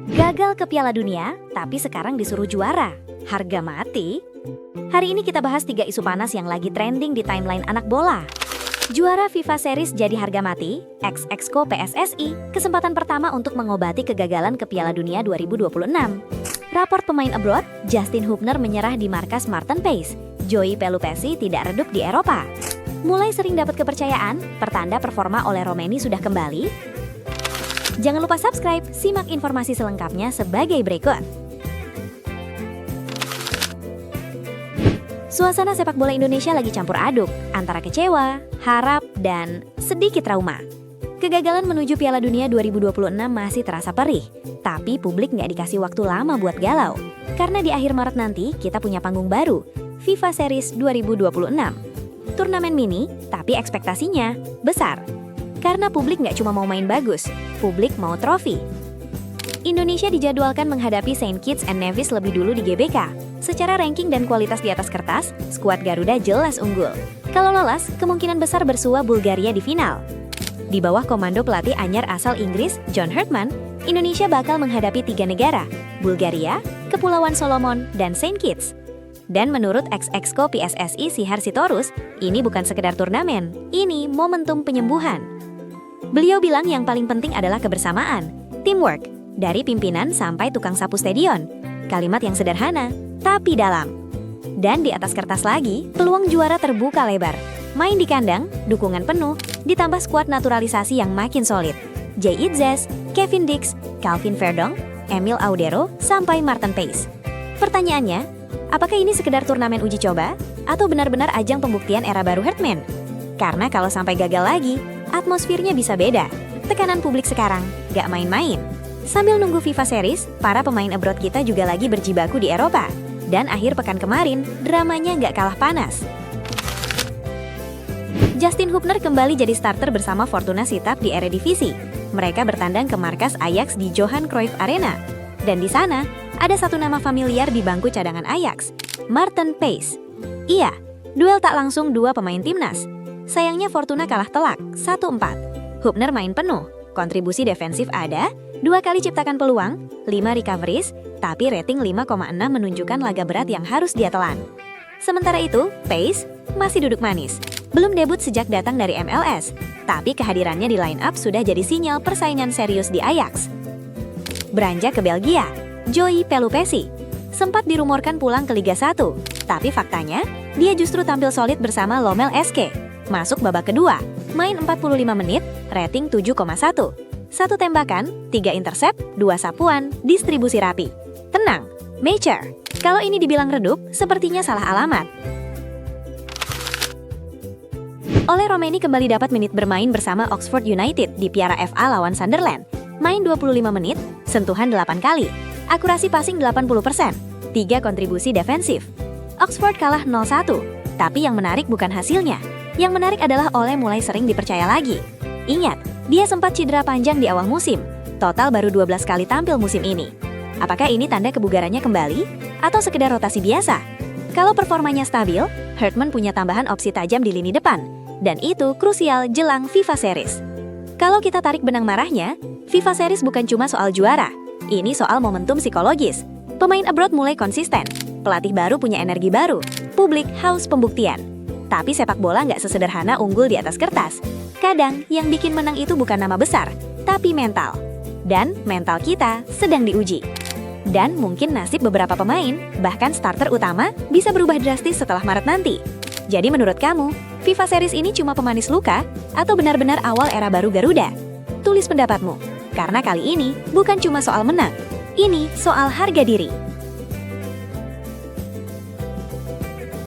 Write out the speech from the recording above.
Gagal ke Piala Dunia, tapi sekarang disuruh juara. Harga mati? Hari ini kita bahas 3 isu panas yang lagi trending di timeline anak bola. Juara FIFA Series jadi harga mati, ex-exco PSSI, kesempatan pertama untuk mengobati kegagalan ke Piala Dunia 2026. Raport pemain abroad, Justin Hubner menyerah di markas Martin Paes, Joey Pelupessy tidak redup di Eropa. Mulai sering dapat kepercayaan, pertanda performa oleh Romeni sudah kembali. Jangan lupa subscribe, simak informasi selengkapnya sebagai berikut. Suasana sepak bola Indonesia lagi campur aduk, antara kecewa, harap, dan sedikit trauma. Kegagalan menuju Piala Dunia 2026 masih terasa perih, tapi publik nggak dikasih waktu lama buat galau. Karena di akhir Maret nanti, kita punya panggung baru, FIFA Series 2026. Turnamen mini, tapi ekspektasinya besar. Karena publik nggak cuma mau main bagus, publik mau trofi. Indonesia dijadwalkan menghadapi Saint Kitts and Nevis lebih dulu di GBK. Secara ranking dan kualitas di atas kertas, skuad Garuda jelas unggul. Kalau lolos, kemungkinan besar bersua Bulgaria di final. Di bawah komando pelatih anyar asal Inggris, John Herdman, Indonesia bakal menghadapi 3 negara, Bulgaria, Kepulauan Solomon, dan Saint Kitts. Dan menurut ex-exco PSSI Sihar Sitorus, ini bukan sekedar turnamen, ini momentum penyembuhan. Beliau bilang yang paling penting adalah kebersamaan, teamwork, dari pimpinan sampai tukang sapu stadion. Kalimat yang sederhana, tapi dalam. Dan di atas kertas lagi, peluang juara terbuka lebar. Main di kandang, dukungan penuh, ditambah skuad naturalisasi yang makin solid. Jay Itzes, Kevin Dix, Calvin Verdong, Emil Audero, sampai Martin Paes. Pertanyaannya, apakah ini sekedar turnamen uji coba? Atau benar-benar ajang pembuktian era baru Herdman? Karena kalau sampai gagal lagi, atmosfernya bisa beda. Tekanan publik sekarang gak main-main. Sambil nunggu FIFA Series, para pemain abroad kita juga lagi berjibaku di Eropa. Dan akhir pekan kemarin, dramanya gak kalah panas. Justin Hubner kembali jadi starter bersama Fortuna Sittard di Eredivisie. Mereka bertandang ke markas Ajax di Johan Cruyff Arena. Dan di sana, ada satu nama familiar di bangku cadangan Ajax, Martin Paes. Iya, duel tak langsung 2 pemain timnas. Sayangnya Fortuna kalah telak, 1-4. Hubner main penuh, kontribusi defensif ada, 2 kali ciptakan peluang, 5 recoveries, tapi rating 5,6 menunjukkan laga berat yang harus dia telan. Sementara itu, Paes masih duduk manis. Belum debut sejak datang dari MLS, tapi kehadirannya di line-up sudah jadi sinyal persaingan serius di Ajax. Beranjak ke Belgia, Joey Pelupessy sempat dirumorkan pulang ke Liga 1, tapi faktanya, dia justru tampil solid bersama Lommel SK. Masuk babak kedua, main 45 menit, rating 7,1. 1 tembakan, 3 intercept, 2 sapuan, distribusi rapi. Tenang, mature. Kalau ini dibilang redup, sepertinya salah alamat. Ole Romeni kembali dapat menit bermain bersama Oxford United di Piala FA lawan Sunderland. Main 25 menit, sentuhan 8 kali. Akurasi passing 80%, 3 kontribusi defensif. Oxford kalah 0-1, tapi yang menarik bukan hasilnya. Yang menarik adalah Ole mulai sering dipercaya lagi. Ingat, dia sempat cedera panjang di awal musim. Total baru 12 kali tampil musim ini. Apakah ini tanda kebugarannya kembali? Atau sekedar rotasi biasa? Kalau performanya stabil, Herdman punya tambahan opsi tajam di lini depan. Dan itu krusial jelang FIFA Series. Kalau kita tarik benang marahnya, FIFA Series bukan cuma soal juara. Ini soal momentum psikologis. Pemain abroad mulai konsisten. Pelatih baru punya energi baru. Publik haus pembuktian. Tapi sepak bola nggak sesederhana unggul di atas kertas. Kadang yang bikin menang itu bukan nama besar, tapi mental. Dan mental kita sedang diuji. Dan mungkin nasib beberapa pemain, bahkan starter utama, bisa berubah drastis setelah Maret nanti. Jadi menurut kamu, FIFA Series ini cuma pemanis luka, atau benar-benar awal era baru Garuda? Tulis pendapatmu, karena kali ini bukan cuma soal menang, ini soal harga diri.